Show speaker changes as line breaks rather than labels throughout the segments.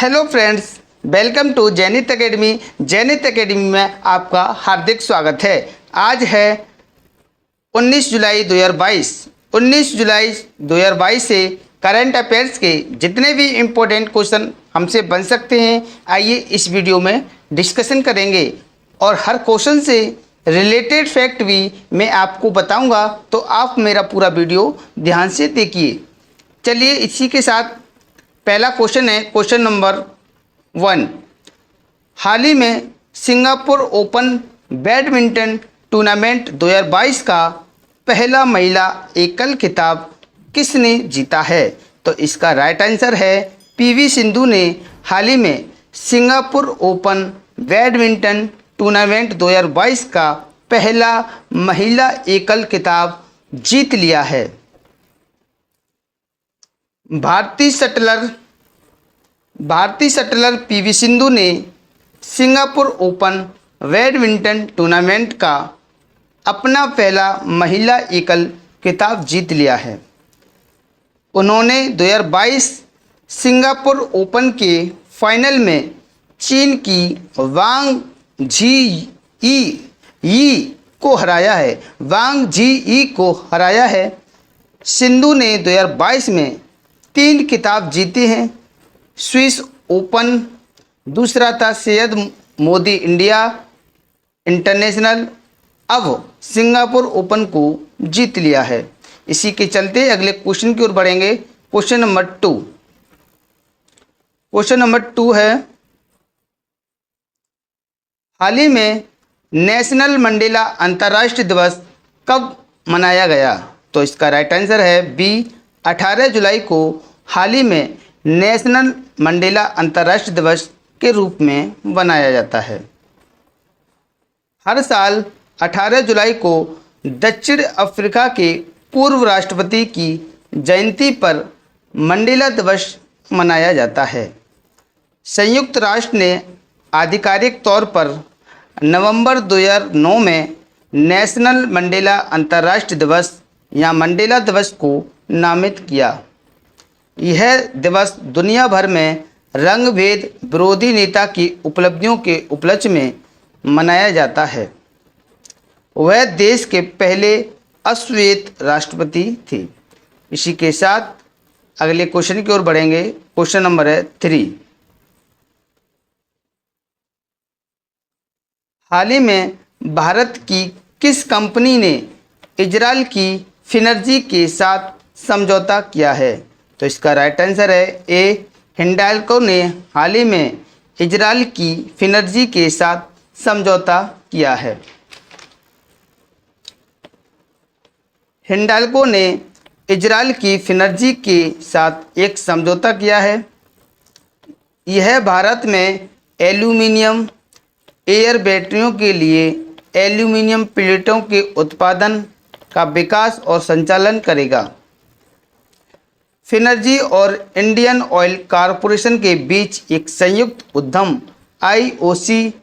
Hello friends, welcome to Jainit academy. Jainit academy में आपका हार्दिक स्वागत है। आज है 19 जुलाई 2022। 19 जुलाई 2022 से करंट अफेयर्स के जितने भी इम्पोर्टेंट क्वेश्चन हमसे बन सकते हैं, आइए इस वीडियो में डिस्कशन करेंगे और हर क्वेश्चन से रिलेटेड फैक्ट भी मैं आपको बताऊंगा, तो आप मेरा पूरा वीडियो ध्यान से देखिए। चलिए इसी के साथ पहला क्वेश्चन है, क्वेश्चन नंबर 1। हाल ही में सिंगापुर ओपन बैडमिंटन टूर्नामेंट 2022 का पहला महिला एकल खिताब किसने जीता है? तो इसका राइट आंसर है पीवी सिंधु ने हाल ही में सिंगापुर ओपन बैडमिंटन टूर्नामेंट 2022 का पहला महिला एकल खिताब जीत लिया है। भारतीय शटलर पीवी सिंधु ने सिंगापुर ओपन बैडमिंटन टूर्नामेंट का अपना पहला महिला एकल खिताब जीत लिया है। उन्होंने 2022 सिंगापुर ओपन के फाइनल में चीन की वांग झी को हराया है। सिंधु ने 2022 में 3 खिताब जीते हैं। स्विस ओपन, दूसरा था सैयद मोदी इंडिया इंटरनेशनल, अब सिंगापुर ओपन को जीत लिया है। इसी के चलते अगले क्वेश्चन की ओर बढ़ेंगे। क्वेश्चन नंबर 2 है, हाल ही में नेशनल मंडेला अंतर्राष्ट्रीय दिवस कब मनाया गया? तो इसका राइट आंसर है बी, 18 जुलाई को हाल ही में नेशनल मंडेला अंतर्राष्ट्रीय दिवस के रूप में मनाया जाता है। हर साल 18 जुलाई को दक्षिण अफ्रीका के पूर्व राष्ट्रपति की जयंती पर मंडेला दिवस मनाया जाता है। संयुक्त राष्ट्र ने आधिकारिक तौर पर नवंबर 2009 में नेशनल मंडेला अंतर्राष्ट्रीय दिवस या मंडेला दिवस को नामित किया। यह दिवस दुनिया भर में रंग भेद विरोधी नेता की उपलब्धियों के उपलक्ष्य में मनाया जाता है। वह देश के पहले अश्वेत राष्ट्रपति थे। इसी के साथ अगले क्वेश्चन की ओर बढ़ेंगे। Question number 3। हाल ही में भारत की किस कंपनी ने इजरायल की फिनर्जी के साथ समझौता किया है? तो इसका राइट आंसर है ए, हिंडाल्को ने हाल ही में इजरायल की फिनर्जी के साथ समझौता किया है। हिंडाल्को ने इजरायल की फिनर्जी के साथ एक समझौता किया है। यह भारत में एल्यूमीनियम एयर बैटरियों के लिए एल्यूमीनियम प्लेटों के उत्पादन का विकास और संचालन करेगा। फिनर्जी और इंडियन ऑयल कॉरपोरेशन के बीच एक संयुक्त उद्यम आईओसी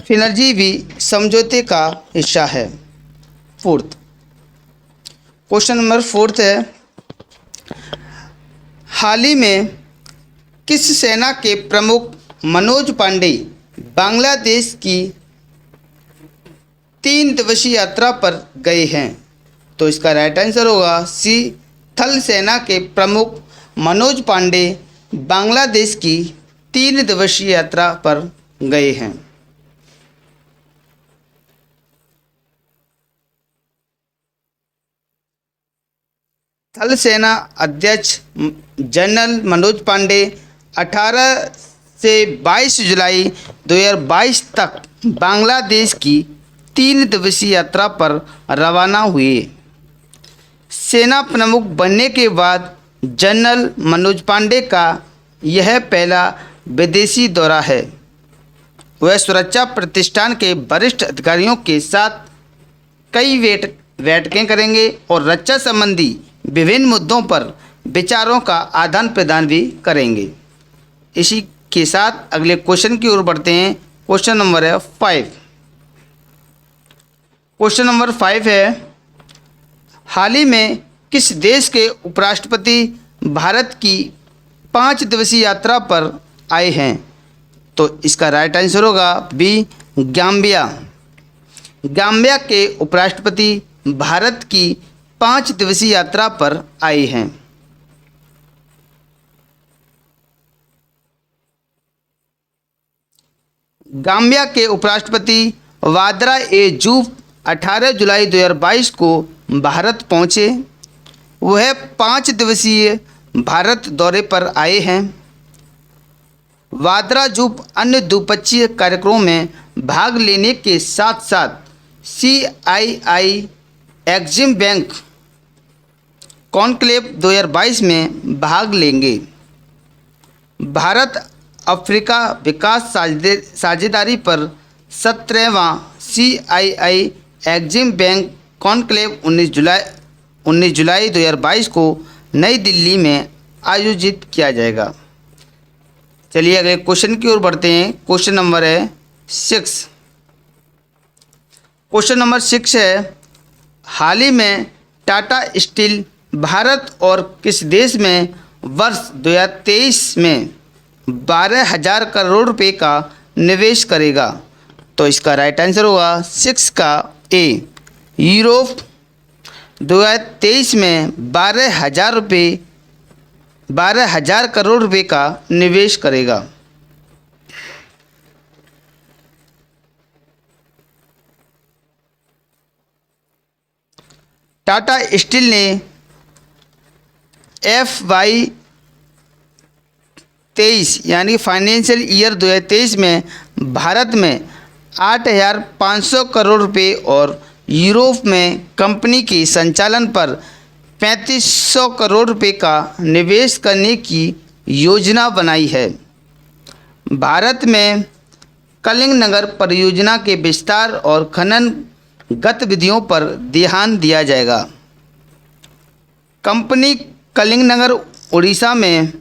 फिनर्जी भी समझौते का हिस्सा है। क्वेश्चन नंबर 4 है, हाल ही में किस सेना के प्रमुख मनोज पांडे बांग्लादेश की 3 दिवसीय यात्रा पर गए हैं? तो इसका राइट आंसर होगा सी, थल सेना के प्रमुख मनोज पांडे बांग्लादेश की 3 दिवसीय यात्रा पर गए हैं। थल सेना अध्यक्ष जनरल मनोज पांडे 18 से 22 जुलाई 2022 तक बांग्लादेश की 3 दिवसीय यात्रा पर रवाना हुए। सेना प्रमुख बनने के बाद जनरल मनोज पांडे का यह पहला विदेशी दौरा है। वह सुरक्षा प्रतिष्ठान के वरिष्ठ अधिकारियों के साथ कई बैठकें करेंगे और रक्षा संबंधी विभिन्न मुद्दों पर विचारों का आदान प्रदान भी करेंगे। इसी के साथ अगले क्वेश्चन की ओर बढ़ते हैं। Question number 5। क्वेश्चन नंबर 5 है, हाल ही में किस देश के उपराष्ट्रपति भारत की 5 दिवसीय यात्रा पर आए हैं? तो इसका राइट आंसर होगा बी, गाम्बिया। गाम्बिया के उपराष्ट्रपति भारत की 5 दिवसीय यात्रा पर आए हैं। गाम्बिया के उपराष्ट्रपति वाद्रा ए जूफ 18 जुलाई 2022 को भारत पहुंचे। वह 5 दिवसीय भारत दौरे पर आए हैं। वाद्रा जूफ अन्य द्विपक्षीय कार्यक्रमों में भाग लेने के साथ साथ CII एग्जिम बैंक कॉन्क्लेव 2022 में भाग लेंगे। भारत अफ्रीका विकास साझेदारी पर 17वां CII एग्जिम बैंक कॉन्क्लेव 19 जुलाई 2022 को नई दिल्ली में आयोजित किया जाएगा। चलिए अगले क्वेश्चन की ओर बढ़ते हैं। क्वेश्चन नंबर है 6। क्वेश्चन नंबर 6 है, हाल ही में टाटा स्टील भारत और किस देश में वर्ष 2023 में 12,000 करोड़ रुपए का निवेश करेगा? तो इसका राइट आंसर होगा 6 का ए, यूरोप 2023 में 12,000 करोड़ रुपए का निवेश करेगा। टाटा स्टील ने FY23 यानी फाइनेंशियल ईयर 2023 में भारत में 8,500 करोड़ रुपए और यूरोप में कंपनी के संचालन पर 3,500 करोड़ रुपए का निवेश करने की योजना बनाई है। भारत में कलिंगनगर परियोजना के विस्तार और खनन गतिविधियों पर ध्यान दिया जाएगा। कंपनी कलिंगनगर उड़ीसा में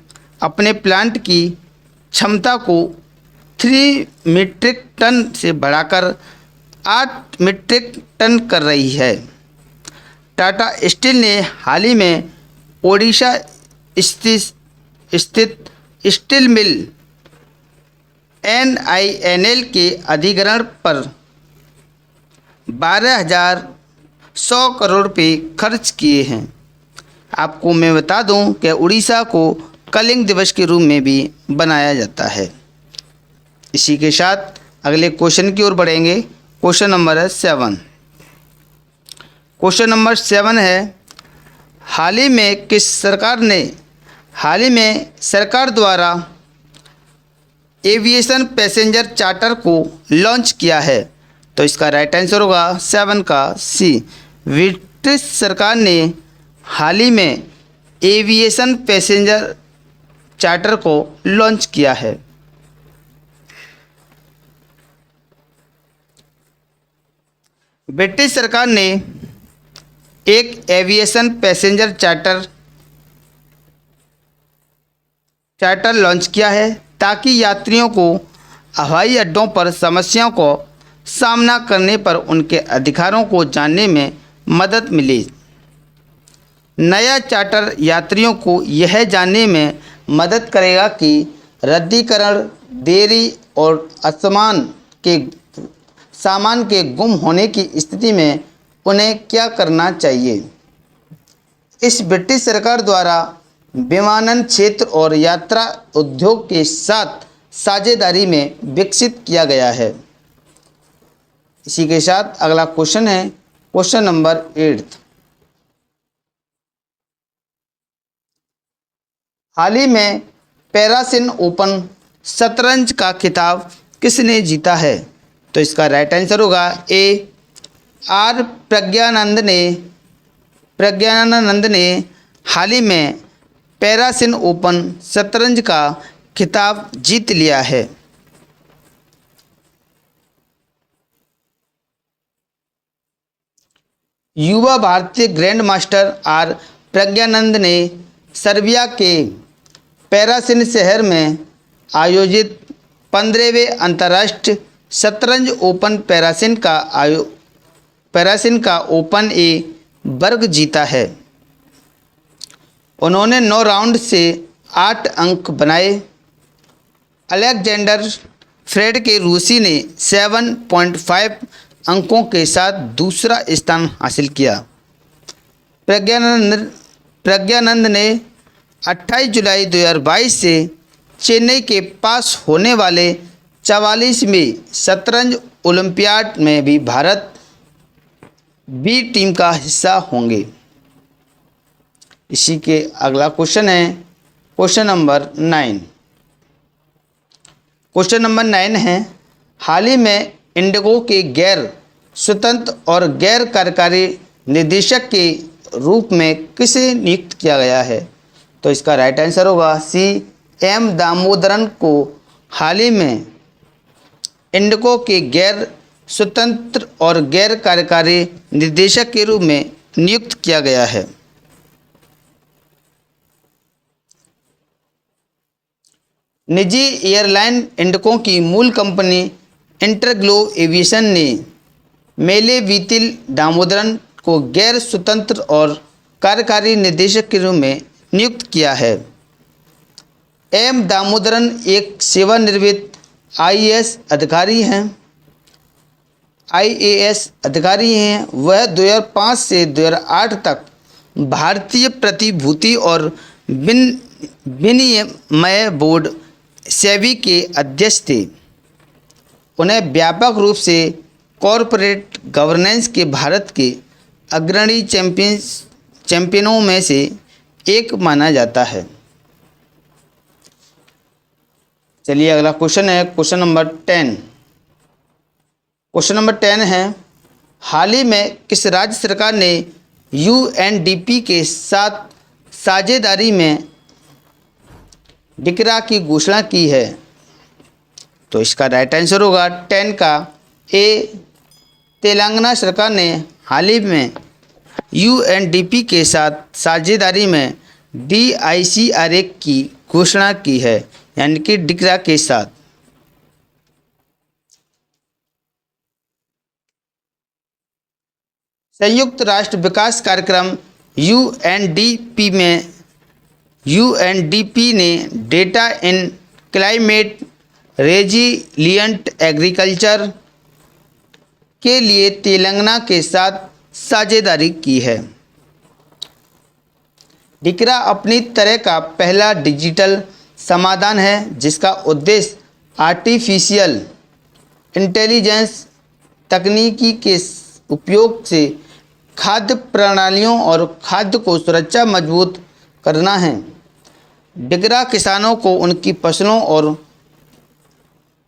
अपने प्लांट की क्षमता को 3 मीट्रिक टन से बढ़ाकर 8 मीट्रिक टन कर रही है। टाटा स्टील ने हाल ही में ओडिशा स्थित स्टील मिल NINL के अधिग्रहण पर 12,100 करोड़ रुपये खर्च किए हैं। आपको मैं बता दूं कि उड़ीसा को कलिंग दिवस के रूप में भी बनाया जाता है। इसी के साथ अगले क्वेश्चन की ओर बढ़ेंगे। क्वेश्चन नंबर है 7। क्वेश्चन नंबर 7 है, हाल ही में सरकार द्वारा एविएशन पैसेंजर चार्टर को लॉन्च किया है? तो इसका राइट आंसर होगा 7 का सी, ब्रिटिश सरकार ने हाल ही में एविएशन पैसेंजर चार्टर को लॉन्च किया है। ब्रिटिश सरकार ने एक एविएशन पैसेंजर चार्टर लॉन्च किया है ताकि यात्रियों को हवाई अड्डों पर समस्याओं को सामना करने पर उनके अधिकारों को जानने में मदद मिले। नया चार्टर यात्रियों को यह जानने में मदद करेगा कि रद्दीकरण, देरी और सामान के गुम होने की स्थिति में उन्हें क्या करना चाहिए। इस ब्रिटिश सरकार द्वारा विमानन क्षेत्र और यात्रा उद्योग के साथ साझेदारी में विकसित किया गया है। इसी के साथ अगला क्वेश्चन है क्वेश्चन नंबर 8। हाल ही में पैरासिन ओपन शतरंज का खिताब किसने जीता है? तो इसका राइट आंसर होगा ए, आर प्रज्ञानंद ने हाल ही में पैरासिन ओपन शतरंज का खिताब जीत लिया है। युवा भारतीय ग्रैंड मास्टर आर प्रज्ञानंद ने सर्बिया के पैरासिन शहर में आयोजित 15वें अंतर्राष्ट्रीय शतरंज ओपन पैरासिन का ओपन ए वर्ग जीता है। उन्होंने 9 राउंड से 8 अंक बनाए। अलेक्जेंडर फ्रेड के रूसी ने 7.5 अंकों के साथ दूसरा स्थान हासिल किया। प्रज्ञानंद ने 28 जुलाई 2022 से चेन्नई के पास होने वाले 44वें शतरंज ओलंपियाड में भी भारत बी टीम का हिस्सा होंगे। इसी के अगला क्वेश्चन है क्वेश्चन नंबर 9। क्वेश्चन नंबर 9 है, हाल ही में इंडिगो के गैर स्वतंत्र और गैर कार्यकारी निदेशक के रूप में किसे नियुक्त किया गया है? तो इसका राइट आंसर होगा सी एम दामोदरन को हाल ही में इंडिगो के गैर स्वतंत्र और गैर कार्यकारी निदेशक के रूप में नियुक्त किया गया है। निजी एयरलाइन इंडिगो की मूल कंपनी इंटरग्लोब एविएशन ने मेले वीतिल दामोदरन को गैर स्वतंत्र और कार्यकारी निदेशक के रूप में नियुक्त किया है। एम दामोदरन एक सेवानिवृत्त आईएएस अधिकारी हैं। वह 2005 से 2008 तक भारतीय प्रतिभूति और विनिमय बोर्ड सेबी के अध्यक्ष थे। उन्हें व्यापक रूप से कॉरपोरेट गवर्नेंस के भारत के अग्रणी चैंपियनों में से एक माना जाता है। चलिए अगला क्वेश्चन है क्वेश्चन नंबर 10। क्वेश्चन नंबर 10 है, हाल ही में किस राज्य सरकार ने यूएनडीपी के साथ साझेदारी में डिकरा की घोषणा की है? तो इसका राइट आंसर होगा 10 का ए। तेलंगाना सरकार ने हाल ही में यूएनडीपी के साथ साझेदारी में DICRA की घोषणा की है, यानी कि डिकरा के साथ। संयुक्त राष्ट्र विकास कार्यक्रम यूएनडीपी ने डेटा इन क्लाइमेट रेजिलिएंट एग्रीकल्चर के लिए तेलंगाना के साथ साझेदारी की है। डिकरा अपनी तरह का पहला डिजिटल समाधान है जिसका उद्देश्य आर्टिफिशियल इंटेलिजेंस तकनीकी के उपयोग से खाद्य प्रणालियों और खाद्य को सुरक्षा मजबूत करना है। डिकरा किसानों को उनकी फसलों और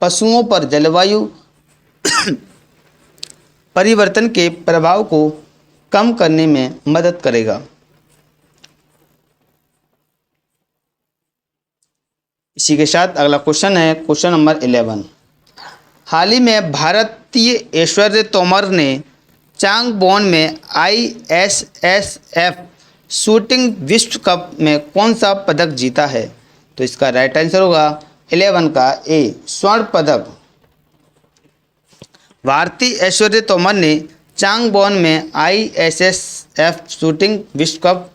पशुओं पर जलवायु परिवर्तन के प्रभाव को कम करने में मदद करेगा। इसी के साथ अगला क्वेश्चन है क्वेश्चन नंबर 11। हाल ही में भारतीय ऐश्वर्य तोमर ने चांगबोन में ISSF शूटिंग विश्व कप में कौन सा पदक जीता है? तो इसका राइट आंसर होगा 11 का ए, स्वर्ण पदक। भारतीय ऐश्वर्य तोमर ने चांगबोन में ISSF शूटिंग विश्व कप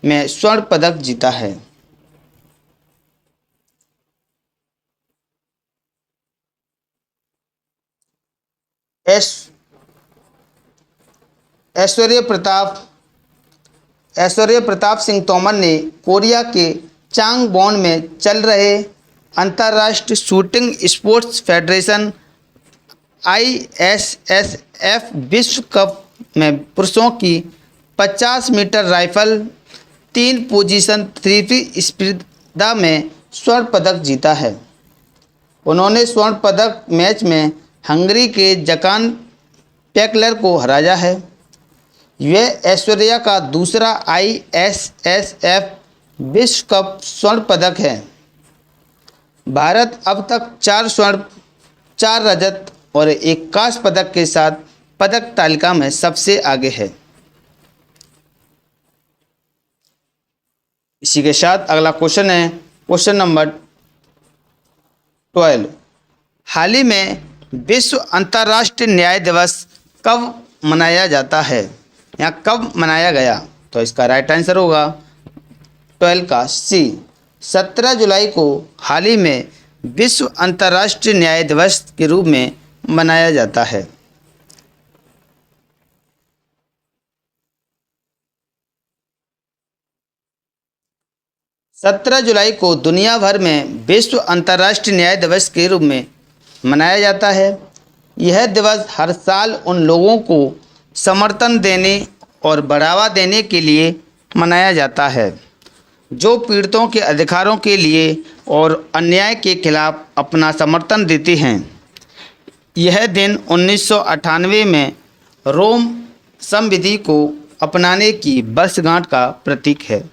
में स्वर्ण पदक जीता है। ऐश्वर्य प्रताप सिंह तोमर ने कोरिया के चांगबोन में चल रहे अंतर्राष्ट्रीय शूटिंग स्पोर्ट्स फेडरेशन ISSF विश्व कप में पुरुषों की 50 मीटर राइफल 3 पोजीशन 3 स्पर्धा में स्वर्ण पदक जीता है। उन्होंने स्वर्ण पदक मैच में हंगरी के जकान पेकलर को हराया है। यह ऐश्वर्या का दूसरा ISSF विश्व कप स्वर्ण पदक है। भारत अब तक 4 स्वर्ण, 4 रजत और 1 कांस्य पदक के साथ पदक तालिका में सबसे आगे है। इसी के साथ अगला क्वेश्चन है क्वेश्चन नंबर 12। हाल ही में विश्व अंतर्राष्ट्रीय न्याय दिवस कब मनाया जाता है या कब मनाया गया? तो इसका राइट आंसर होगा 12 का सी, 17 जुलाई को हाल ही में विश्व अंतर्राष्ट्रीय न्याय दिवस के रूप में मनाया जाता है। सत्रह जुलाई को दुनिया भर में विश्व अंतर्राष्ट्रीय न्याय दिवस के रूप में मनाया जाता है। यह दिवस हर साल उन लोगों को समर्थन देने और बढ़ावा देने के लिए मनाया जाता है जो पीड़ितों के अधिकारों के लिए और अन्याय के खिलाफ अपना समर्थन देते हैं। यह दिन 1998 में रोम संविधि को अपनाने की वर्षगांठ का प्रतीक है।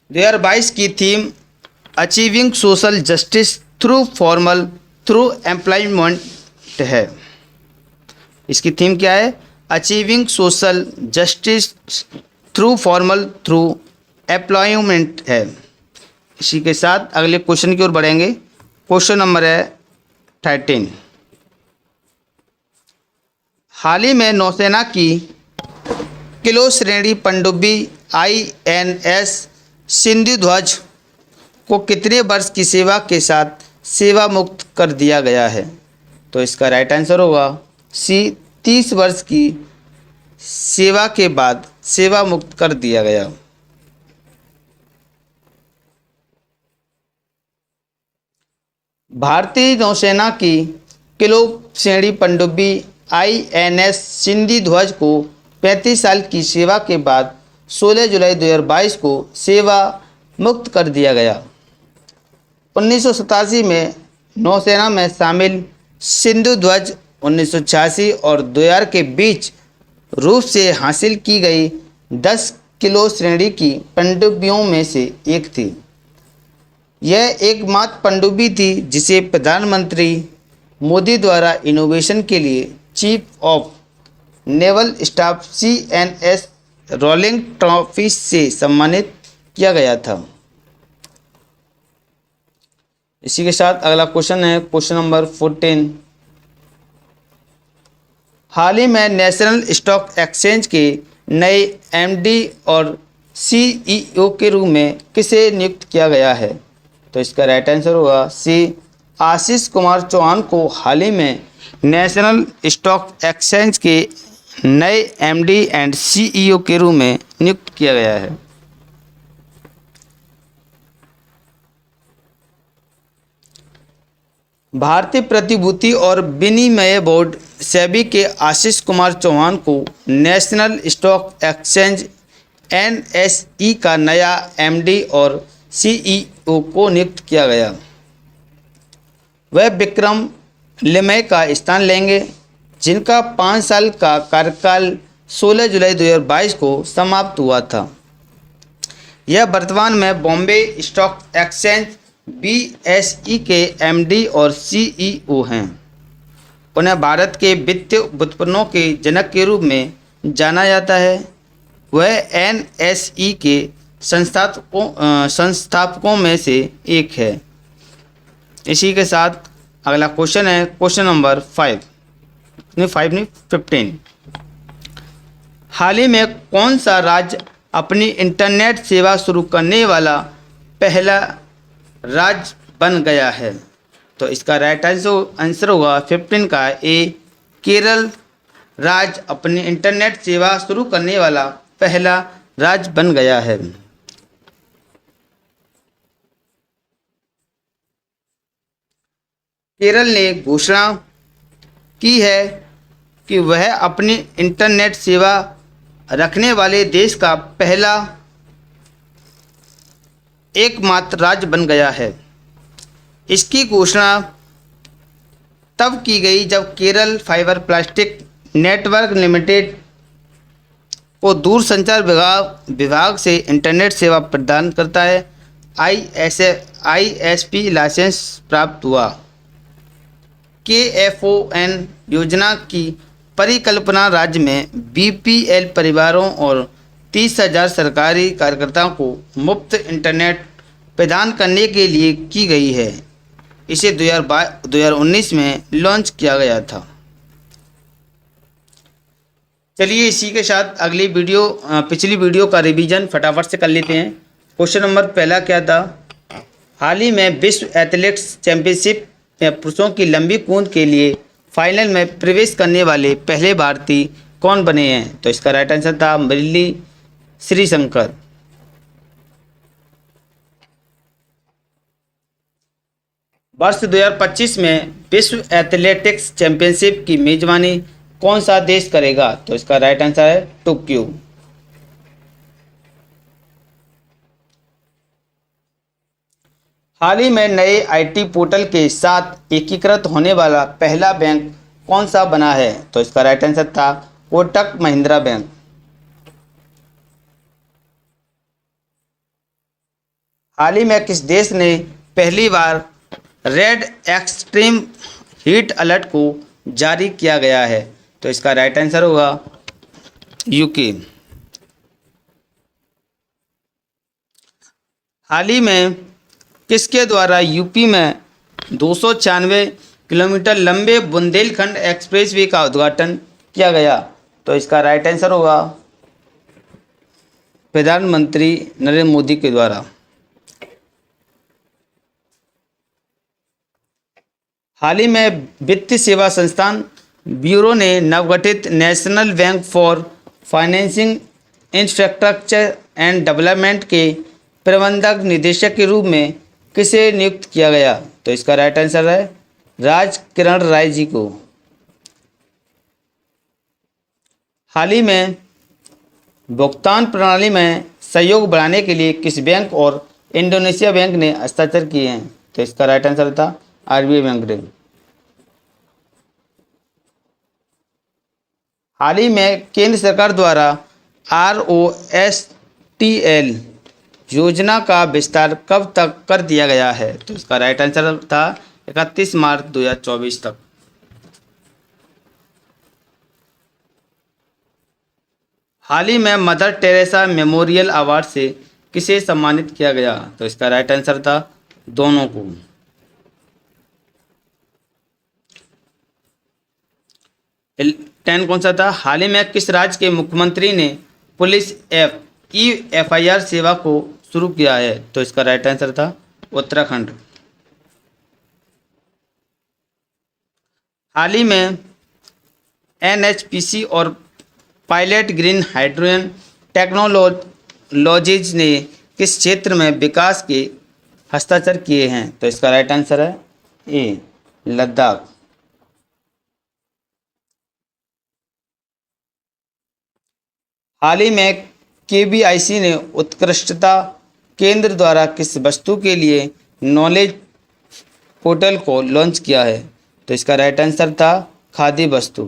2022 की theme achieving social justice through employment है। इसकी थीम क्या है? Achieving social justice through employment है। इसी के साथ अगले क्वेश्चन की ओर बढ़ेंगे। क्वेश्चन नंबर है 13। हाल ही में नौसेना की किलो श्रेणी पनडुब्बी INS सिंधु ध्वज को कितने वर्ष की सेवा के साथ सेवा मुक्त कर दिया गया है? तो इसका राइट आंसर होगा C, 30 वर्ष की सेवा के बाद सेवा मुक्त कर दिया गया। भारतीय नौसेना की किलो श्रेणी पनडुब्बी INS सिंधु ध्वज को 35 साल की सेवा के बाद 16 जुलाई 2022 को सेवा मुक्त कर दिया गया। 1987 में नौसेना में शामिल सिंधु ध्वज 1986 और 2000 के बीच रूस से हासिल की गई 10 किलो श्रेणी की पनडुब्बियों में से एक थी। यह एकमात्र पनडुब्बी थी जिसे प्रधानमंत्री मोदी द्वारा इनोवेशन के लिए chief of naval staff CNS rolling trophy से सम्मानित किया गया था। इसी के साथ अगला क्वेश्चन है क्वेश्चन नंबर 14। हाल ही में नेशनल स्टॉक एक्सचेंज के नए MD और CEO के रूप में किसे नियुक्त किया गया है? तो इसका राइट आंसर होगा C, आशीष कुमार चौहान को हाल ही में नेशनल स्टॉक एक्सचेंज के नए MD एंड CEO के रूप में नियुक्त किया गया है। भारतीय प्रतिभूति और विनिमय बोर्ड सेबी के आशीष कुमार चौहान को नेशनल स्टॉक एक्सचेंज NSE का नया MD और CEO को नियुक्त किया गया। वह विक्रम लिमय का स्थान लेंगे जिनका 5 साल का कार्यकाल 16 जुलाई 2022 को समाप्त हुआ था। यह वर्तमान में बॉम्बे स्टॉक एक्सचेंज BSE के MD और CEO हैं। उन्हें भारत के वित्तीय व्युत्पन्नों के जनक के रूप में जाना जाता है। वह NSE के संस्थापकों में से एक है। इसी के साथ अगला क्वेश्चन है क्वेश्चन नंबर 15। हाल ही में कौन सा राज्य अपनी इंटरनेट सेवा शुरू करने वाला पहला राज्य बन गया है? तो इसका राइट आंसर होगा 15 का A, केरल राज्य अपनी इंटरनेट सेवा शुरू करने वाला पहला राज्य बन गया है। केरल ने घोषणा की है कि वह अपनी इंटरनेट सेवा रखने वाले देश का पहला एकमात्र राज्य बन गया है। इसकी घोषणा तब की गई जब Kerala fibre plastic network limited को दूरसंचार विभाग से इंटरनेट सेवा प्रदान करता है ISP लाइसेंस प्राप्त हुआ। KFON योजना की परिकल्पना राज्य में BPL परिवारों और 30,000 सरकारी कार्यकर्ताओं को मुफ्त इंटरनेट प्रदान करने के लिए की गई है। इसे 2019 में लॉन्च किया गया था। चलिए इसी के साथ अगली वीडियो पिछली वीडियो का रिवीजन फटाफट से कर लेते हैं। क्वेश्चन नंबर पहला क्या था? हाल ही में विश्व एथलेटिक्स चैंपियनशिप में पुरुषों की लंबी कूद के लिए फाइनल में प्रवेश करने वाले पहले भारतीय कौन बने हैं? तो इसका राइट आंसर था मुरली श्रीशंकर। वर्ष 2025 में विश्व एथलेटिक्स चैंपियनशिप की मेजबानी कौन सा देश करेगा? तो इसका राइट आंसर है टोक्यो। हाल ही में नए आईटी पोर्टल के साथ एकीकृत होने वाला पहला बैंक कौन सा बना है? तो इसका राइट आंसर था कोटक महिंद्रा बैंक। हाल ही में किस देश ने पहली बार रेड एक्सट्रीम हीट अलर्ट को जारी किया गया है? तो इसका राइट आंसर होगा यूके। हाल ही में किसके द्वारा यूपी में 296 किलोमीटर लंबे बुंदेलखंड एक्सप्रेसवे का उद्घाटन किया गया? तो इसका राइट आंसर होगा प्रधानमंत्री नरेंद्र मोदी के द्वारा। हाल ही में वित्तीय सेवा संस्थान ब्यूरो ने नवगठित national bank for financing infrastructure and development के प्रबंधक निदेशक के रूप में किसे नियुक्त किया गया? तो इसका राइट आंसर है राज किरण राय जी को। हाल ही में भुगतान प्रणाली में सहयोग बढ़ाने के लिए किस बैंक और इंडोनेशिया बैंक ने हस्ताक्षर किए हैं? तो इसका राइट आंसर था आरबीआई बैंक ने। हाल ही में केंद्र सरकार द्वारा ROSTL योजना का विस्तार कब तक कर दिया गया है? तो इसका राइट आंसर था 31 मार्च 2024 तक। हाल ही में मदर टेरेसा मेमोरियल अवार्ड से किसे सम्मानित किया गया? तो इसका राइट आंसर था दोनों को। टेन कौन सा था? हाल ही में किस राज्य के मुख्यमंत्री ने पुलिस FIR सेवा को शुरू किया है? तो इसका राइट आंसर था उत्तराखंड। हाल ही में NHPC और पायलट ग्रीन हाइड्रोजन टेक्नोलॉजीज ने किस क्षेत्र में विकास के हस्ताक्षर किए हैं? तो इसका राइट आंसर है ए लद्दाख। हाल ही में KBIC ने उत्कृष्टता केंद्र द्वारा किस वस्तु के लिए नॉलेज पोर्टल को लॉन्च किया है? तो इसका राइट आंसर था खादी वस्तु।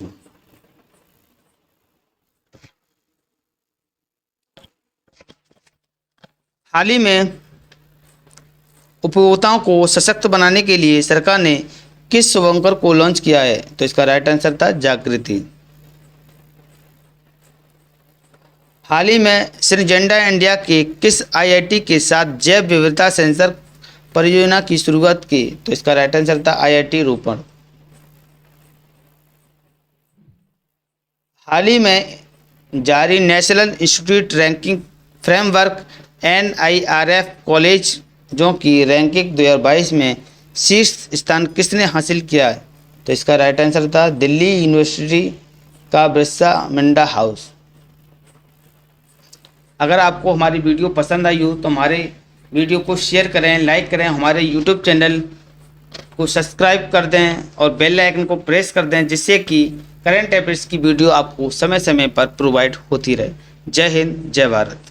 हाल ही में उपभोक्ताओं को सशक्त बनाने के लिए सरकार ने किस शुभंकर को लॉन्च किया है? तो इसका राइट आंसर था जागृति। हाल ही में सिंजेंटा इंडिया के किस IIT के साथ जैव विविधता सेंसर परियोजना की शुरुआत की? तो इसका राइट आंसर था IIT रोपड़। हाल ही में जारी national institute ranking framework NIRF कॉलेजों की रैंकिंग 2022 में शीर्ष स्थान किसने हासिल किया है? तो इसका राइट आंसर था दिल्ली यूनिवर्सिटी का बिरसा मुंडा हाउस। अगर आपको हमारी वीडियो पसंद आई हो तो हमारे वीडियो को शेयर करें, लाइक करें, हमारे YouTube चैनल को सब्सक्राइब कर दें और बेल आइकन को प्रेस कर दें, जिससे कि करंट अफेयर्स की वीडियो आपको समय समय पर प्रोवाइड होती रहे। जय हिंद, जय भारत।